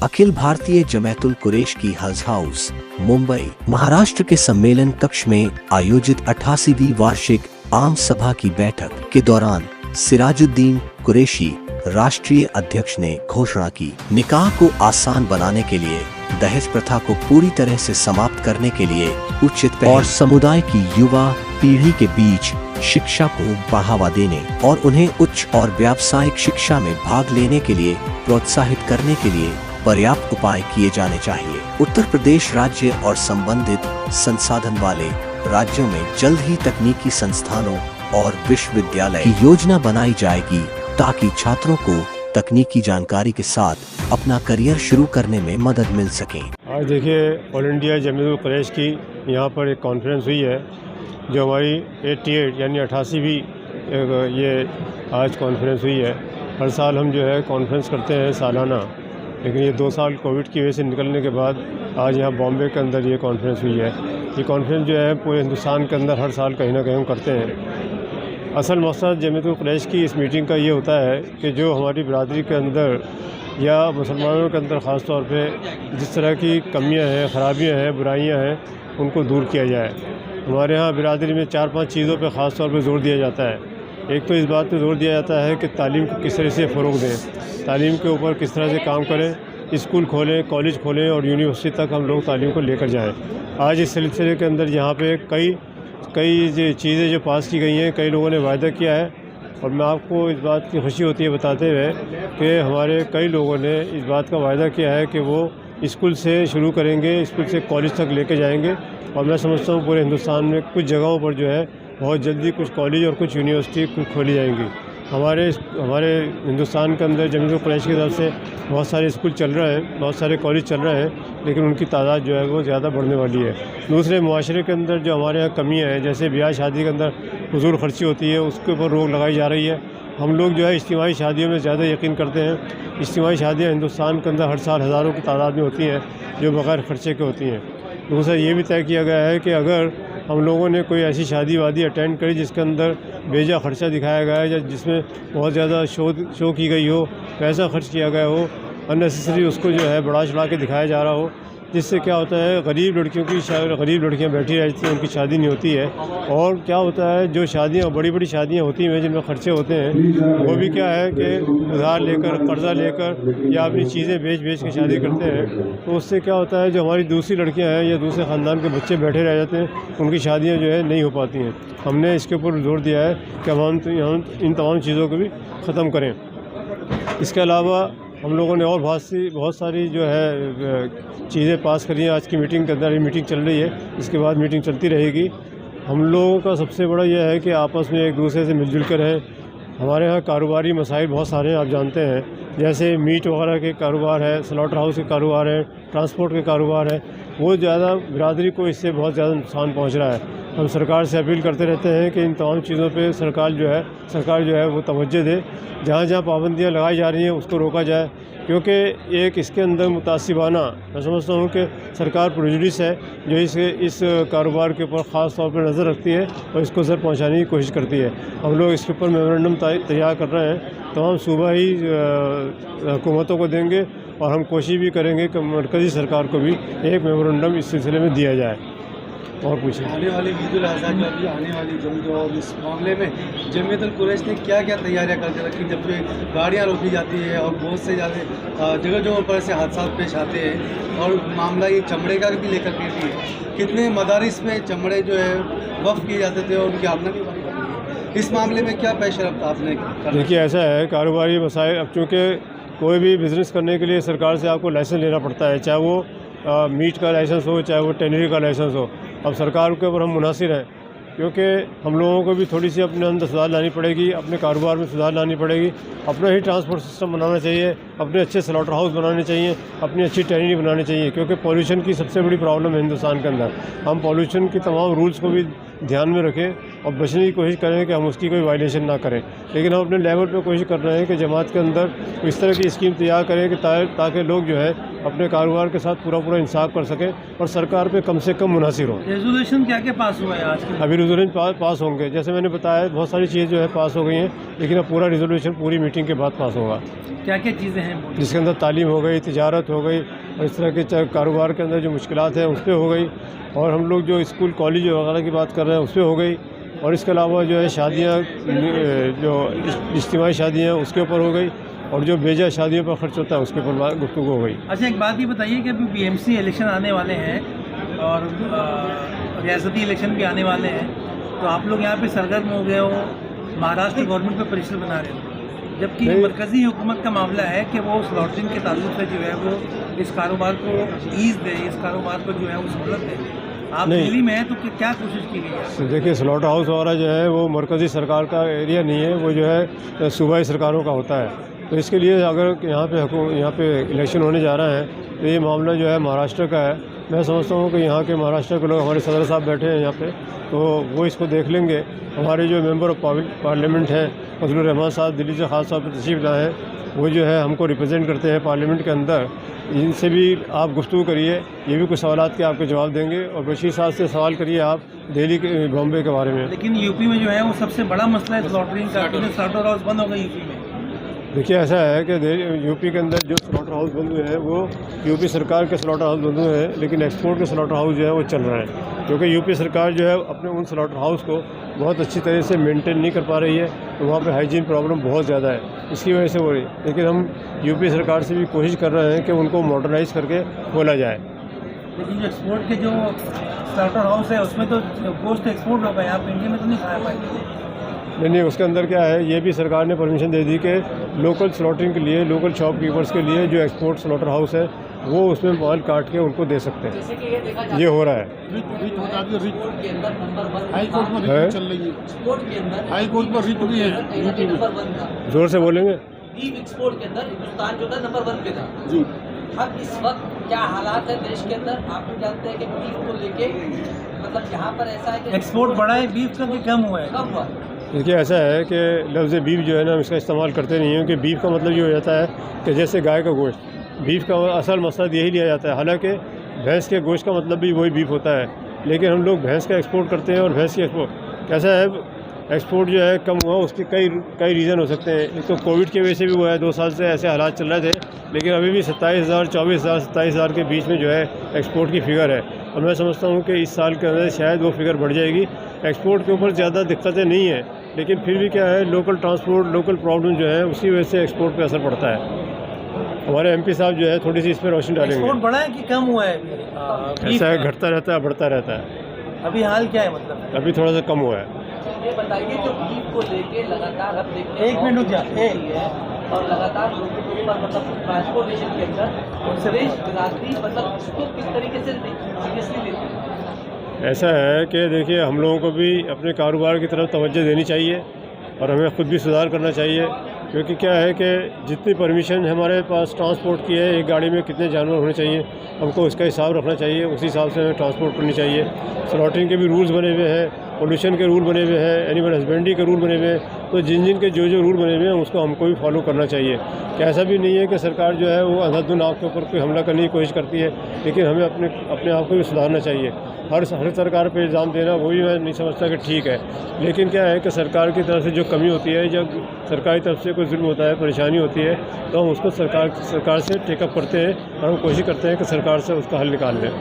अखिल भारतीय जमातुल कुरैश की हज हाउस मुंबई महाराष्ट्र के सम्मेलन कक्ष में आयोजित 88वीं वार्षिक आम सभा की बैठक के दौरान सिराजुद्दीन कुरैशी राष्ट्रीय अध्यक्ष ने घोषणा की। निकाह को आसान बनाने के लिए, दहेज प्रथा को पूरी तरह से समाप्त करने के लिए उचित और समुदाय की युवा पीढ़ी के बीच शिक्षा को बढ़ावा देने और उन्हें उच्च और व्यावसायिक शिक्षा में भाग लेने के लिए प्रोत्साहित करने के लिए पर्याप्त उपाय किए जाने चाहिए। उत्तर प्रदेश राज्य और संबंधित संसाधन वाले राज्यों में जल्द ही तकनीकी संस्थानों और विश्वविद्यालय की योजना बनाई जाएगी ताकि छात्रों को तकनीकी जानकारी के साथ अपना करियर शुरू करने में मदद मिल सके। आज देखिए, ऑल इंडिया जमातुल कुरैश की यहाँ पर एक कॉन्फ्रेंस हुई है जो हमारी 88 यानी 88वीं ये आज कॉन्फ्रेंस हुई है। हर साल हम जो है कॉन्फ्रेंस करते हैं सालाना, लेकिन ये 2 साल कोविड की वजह से निकलने के बाद आज यहाँ बॉम्बे के अंदर ये कॉन्फ्रेंस हुई है। ये कॉन्फ्रेंस जो है पूरे हिंदुस्तान के अंदर हर साल कहीं ना कहीं हम करते हैं। असल मकसद जमातुल कुरैश की इस मीटिंग का ये होता है कि जो हमारी बिरादरी के अंदर या मुसलमानों के अंदर ख़ास तौर पे जिस तरह की कमियां हैं, ख़राबियां हैं, बुराइयां हैं, उनको दूर किया जाए। हमारे यहाँ बिरादरी में 4-5 चीज़ों पे ख़ास तौर पे ज़ोर दिया जाता है। एक तो इस बात पे ज़ोर दिया जाता है कि तालीम को किस तरह से फ़रोग़ दें, तालीम के ऊपर किस तरह से काम करें, स्कूल खोलें, कॉलेज खोलें और यूनिवर्सिटी तक हम लोग तालीम को लेकर जाएँ। आज इस सिलसिले के अंदर यहाँ पे कई चीज़ें जो पास की गई हैं, कई लोगों ने वायदा किया है और मैं आपको इस बात की खुशी होती है बताते हुए कि हमारे कई लोगों ने इस बात का वायदा किया है कि वो स्कूल से शुरू करेंगे, स्कूल से कॉलेज तक लेके जाएंगे। और मैं समझता हूँ पूरे हिंदुस्तान में कुछ जगहों पर जो है बहुत जल्दी कुछ कॉलेज और कुछ यूनिवर्सिटी खोली जाएंगी। हमारे हिंदुस्तान के अंदर जमातुल कुरैश की तरफ से बहुत सारे स्कूल चल रहे हैं, बहुत सारे कॉलेज चल रहे हैं, लेकिन उनकी तादाद जो है वो ज़्यादा बढ़ने वाली है। दूसरे मुआशरे के अंदर जो हमारे यहाँ कमियाँ हैं, जैसे ब्याह शादी के अंदर फजूल खर्ची होती है, उसके ऊपर रोक लगाई जा रही है। हम लोग जो है इज्तिमाई शादियों में ज़्यादा यकीन करते हैं। इज्तिमाई शादियाँ हिंदुस्तान के अंदर हर साल हज़ारों की तादाद में होती हैं जो बग़ैर ख़र्चे के होती हैं। दूसरा ये भी तय किया गया है कि अगर हम लोगों ने कोई ऐसी शादी वादी अटेंड करी जिसके अंदर बेजा ख़र्चा दिखाया गया है या जिसमें बहुत ज़्यादा शो की गई हो, पैसा खर्च किया गया हो, अननेसेसरी उसको जो है बढ़ा चढ़ा के दिखाया जा रहा हो, जिससे क्या होता है गरीब लड़कियां बैठी रहती हैं, उनकी शादी नहीं होती है। और क्या होता है जो शादियां बड़ी शादियां होती हैं जिनमें खर्चे होते हैं, वो भी क्या है कि उधार लेकर, कर्जा लेकर या अपनी चीज़ें बेच के शादी करते हैं। तो उससे क्या होता है जो हमारी दूसरी लड़कियां हैं या दूसरे ख़ानदान के बच्चे बैठे रह जाते हैं, उनकी शादियाँ जो है नहीं हो पाती हैं। हमने इसके ऊपर जोर दिया है कि हम इन तमाम चीज़ों को भी ख़त्म करें। इसके अलावा हम लोगों ने और बहुत सारी जो है चीज़ें पास करी हैं। आज की मीटिंग के अंदर, ये मीटिंग चल रही है, इसके बाद मीटिंग चलती रहेगी। हम लोगों का सबसे बड़ा यह है कि आपस में एक दूसरे से मिलजुल कर रहें। हमारे यहाँ कारोबारी मसाइल बहुत सारे हैं, आप जानते हैं, जैसे मीट वगैरह के कारोबार है, स्लॉटर हाउस के कारोबार है, ट्रांसपोर्ट के कारोबार है, वो ज़्यादा बिरादरी को इससे बहुत ज़्यादा नुकसान पहुँच रहा है। हम सरकार से अपील करते रहते हैं कि इन तमाम चीज़ों पे सरकार जो है वो तवज्जो दे। जहाँ पाबंदियाँ लगाई जा रही हैं उसको रोका जाए, क्योंकि एक इसके अंदर मुतासिबाना, मैं समझता हूँ कि सरकार प्रेजुडिस है जो इस कारोबार के ऊपर ख़ास तौर पर नज़र रखती है और इसको ज़र पहुँचाने की कोशिश करती है। हम लोग इसके ऊपर मेमोरेंडम तैयार कर रहे हैं, तमाम सूबाई हुकूमतों को देंगे और हम कोशिश भी करेंगे कि मरकज़ी सरकार को भी एक मेमोरेंडम इस सिलसिले में दिया जाए। और पूछिए, आने वाली ईद उल अज़हा का भी आने वाली जंग और इस मामले में जमातुल कुरैश ने क्या तैयारियां करके रखी, जबकि गाड़ियां रोकी जाती है और बहुत से ज़्यादा जगह पर ऐसे हादसा पेश आते हैं। और मामला ये चमड़े का भी लेकर के भी कितने मदारिस में चमड़े जो है वफ़ किए जाते थे और उनकी आमदनी बनी है। इस मामले में क्या पेश रफ्त आपने? देखिए, ऐसा है कारोबारी मसाइल, अब चूँकि कोई भी बिज़नेस करने के लिए सरकार से आपको लाइसेंस लेना पड़ता है, चाहे वो मीट का लाइसेंस हो, चाहे वो टेनरी का लाइसेंस हो। अब सरकार के ऊपर हम मुनासिर हैं, क्योंकि हम लोगों को भी थोड़ी सी अपने अंदर सुधार लानी पड़ेगी, अपने कारोबार में सुधार लानी पड़ेगी, अपना ही ट्रांसपोर्ट सिस्टम बनाना चाहिए, अपने अच्छे स्लॉटर हाउस बनाने चाहिए, अपनी अच्छी टेनरी बनानी चाहिए, क्योंकि पॉल्यूशन की सबसे बड़ी प्रॉब्लम है हिंदुस्तान के अंदर। हम पॉल्यूशन की तमाम रूल्स को भी ध्यान में रखें और बचने की कोशिश करें कि हम उसकी कोई वायलेशन ना करें। लेकिन हम अपने लेवल पे कोशिश कर रहे हैं कि जमात के अंदर इस तरह की स्कीम तैयार करें कि ताकि लोग जो है अपने कारोबार के साथ पूरा इंसाफ कर सकें और सरकार पे कम से कम मुनासिर हों। रेजोल्यूशन क्या क्या पास हुआ है आज के? अभी रेजोल्यूशन पास होंगे, जैसे मैंने बताया बहुत सारी चीज़ें जो है पास हो गई हैं, लेकिन अब पूरा रेजोल्यूशन पूरी मीटिंग के बाद पास होगा। क्या क्या चीज़ें हैं जिसके अंदर तालीम हो गई, तिजारत हो गई और इस तरह के कारोबार के अंदर जो मुश्किलात हैं उस पर हो गई, और हम लोग जो स्कूल कॉलेज वगैरह की बात कर रहे हैं उस पर हो गई, और इसके अलावा जो है शादियाँ जो इज्तिमाई शादियाँ उसके ऊपर हो गई, और जो बेजा शादियों पर खर्च होता है उसके ऊपर गुफ्तगू हो गई। अच्छा, एक बात ये बताइए कि अभी बीएमसी इलेक्शन आने वाले हैं और रियासती इलेक्शन भी आने वाले हैं, तो आप लोग यहाँ पे सरगर्म हो गए हो, महाराष्ट्र गवर्नमेंट पे प्रेशर बना रहे हो, जबकि मरकज़ी हुकूमत का मामला है कि वो स्लॉटरिंग के ताल्लुक से जो है वो इस कारोबार को ईज़ दे, इस कारोबार को जो है वो सहूलत दे। आप दिल्ली में हैं तो क्या कोशिश की गई है? देखिए, स्लॉटर हाउस वगैरह जो है वो मरकज़ी सरकार का एरिया नहीं है, वो जो है सूबाई सरकारों का होता है। तो इसके लिए अगर यहाँ पे इलेक्शन होने जा रहा है तो ये मामला जो है महाराष्ट्र का है। मैं समझता हूँ कि यहाँ के महाराष्ट्र के लोग, हमारे सदर साहब बैठे हैं यहाँ पे, तो वो इसको देख लेंगे। हमारे जो मेंबर ऑफ पार्लियामेंट हैं फजलुर रहमान साहब दिल्ली से ख़ास तौर पर तशरीफ़ लाए हैं, वो जो है हमको रिप्रेजेंट करते हैं पार्लियामेंट के अंदर। इनसे भी आप गुफ्तगू करिए, ये भी कुछ सवालात के आपको जवाब देंगे, और बशीर साहब से सवाल करिए आप दिल्ली के बॉम्बे के बारे में। लेकिन यूपी में जो है वो सबसे बड़ा मसला है स्लॉटरिंग का, क्योंकि स्लॉटर हाउस बंद हो गए यूपी में। देखिए, ऐसा है कि यूपी के अंदर जो स्लॉटर हाउस बंद हुए हैं वो यूपी सरकार के स्लॉटर हाउस बंद हुए हैं, लेकिन एक्सपोर्ट के स्लॉटर हाउस जो है वो चल रहा है, क्योंकि यूपी सरकार जो है अपने उन स्लॉटर हाउस को बहुत अच्छी तरह से मेंटेन नहीं कर पा रही है, तो वहाँ पे हाइजीन प्रॉब्लम बहुत ज़्यादा है, इसकी वजह से हो रही है। लेकिन हम यूपी सरकार से भी कोशिश कर रहे हैं कि उनको मॉडर्नाइज़ करके खोला जाए। लेकिन जो एक्सपोर्ट के जो स्लॉटर हाउस है उसमें तो गोश्त एक्सपोर्ट होगा, यहाँ पे इंडिया में तो नहीं खाया पाएंगे। नहीं, उसके अंदर क्या है, ये भी सरकार ने परमिशन दे दी कि लोकल स्लॉटरिंग के लिए, लोकल शॉपकीपर्स के लिए जो एक्सपोर्ट स्लॉटर हाउस है वो उसमें माल काट के उनको दे सकते हैं। ये हो रहा है। हाई कोर्ट में रिट चल रही है, हाई कोर्ट पर रिट भी है। जोर से बोलेंगे। बीफ एक्सपोर्ट के अंदर हिंदुस्तान जो था नंबर 1 पे था जी। अब इस वक्त क्या हालात है देश के अंदर, आप भी जानते हैं कि बीफ को लेके मतलब यहाँ पर ऐसा है कि एक्सपोर्ट बढ़ा है बीफ का कि कम हुआ है? कम हुआ। देखिए, ऐसा है कि लफ्ज़ बीफ जो है ना, हम इसका इस्तेमाल करते नहीं हैं, क्योंकि बीफ का मतलब ये हो जाता है कि जैसे गाय का गोश्त, बीफ का असल मकसद यही लिया जाता है। हालांकि भैंस के गोश्त का मतलब भी वही बीफ होता है, लेकिन हम लोग भैंस का एक्सपोर्ट करते हैं, और भैंस की एक्सपोर्ट कैसा है, एक्सपोर्ट जो है कम हुआ, उसके कई रीज़न हो सकते हैं। एक तो कोविड की वजह से भी हुआ है, 2 साल से ऐसे हालात चल रहे थे, लेकिन अभी भी 27,000, 24,000, 27,000 के बीच में जो है एक्सपोर्ट की फ़िगर है, और मैं समझता हूँ कि इस साल के अंदर शायद वो फिगर बढ़ जाएगी। एक्सपोर्ट के ऊपर ज़्यादा दिक्कतें नहीं हैं, लेकिन फिर भी क्या है, लोकल ट्रांसपोर्ट, लोकल प्रॉब्लम जो है उसी वजह से एक्सपोर्ट पे असर पड़ता है। हमारे एमपी साहब जो है थोड़ी सी इस पर रोशनी डालेंगे। एक्सपोर्ट बढ़ा है कि कम हुआ है? ऐसा है, घटता रहता है, बढ़ता रहता है। अभी हाल क्या है मतलब? अभी थोड़ा सा कम हुआ है। ये बताइए जो बीफ को लेके लगातार अब देखते एक मिनट रुक जा। और लगातार लोगों के ऊपर मतलब ट्रांसपोर्टेशन के अंदर सुरेश बिरादरी मतलब उसको किस तरीके से सीरियसली लेते हैं? ऐसा है कि देखिए, हम लोगों को भी अपने कारोबार की तरफ तवज्जो देनी चाहिए, और हमें ख़ुद भी सुधार करना चाहिए, क्योंकि क्या है कि जितनी परमिशन हमारे पास ट्रांसपोर्ट की है, एक गाड़ी में कितने जानवर होने चाहिए, हमको उसका हिसाब रखना चाहिए, उसी हिसाब से हमें ट्रांसपोर्ट करनी चाहिए। स्लॉटरिंग के भी रूल्स बने हुए हैं, पोल्यूशन के रूल बने हुए हैं, एनिमल हस्बेंड्री के रूल बने हुए हैं, तो जिन के जो रूल बने हुए हैं उसको हमको भी फॉलो करना चाहिए। कि ऐसा भी नहीं है कि सरकार जो है वो अंधाधुन आपके ऊपर कोई हमला करने की कोशिश करती है, लेकिन हमें अपने आप को भी सुधारना चाहिए। हर सरकार पे इल्ज़ाम देना वो भी मैं नहीं समझता कि ठीक है, लेकिन क्या है कि सरकार की तरफ से जो कमी होती है, जब सरकार की तरफ से कोई जुल्म होता है, परेशानी होती है, तो हम उसको सरकार से टेकअप करते हैं, और हम कोशिश करते हैं कि सरकार से उसका हल निकाल लें।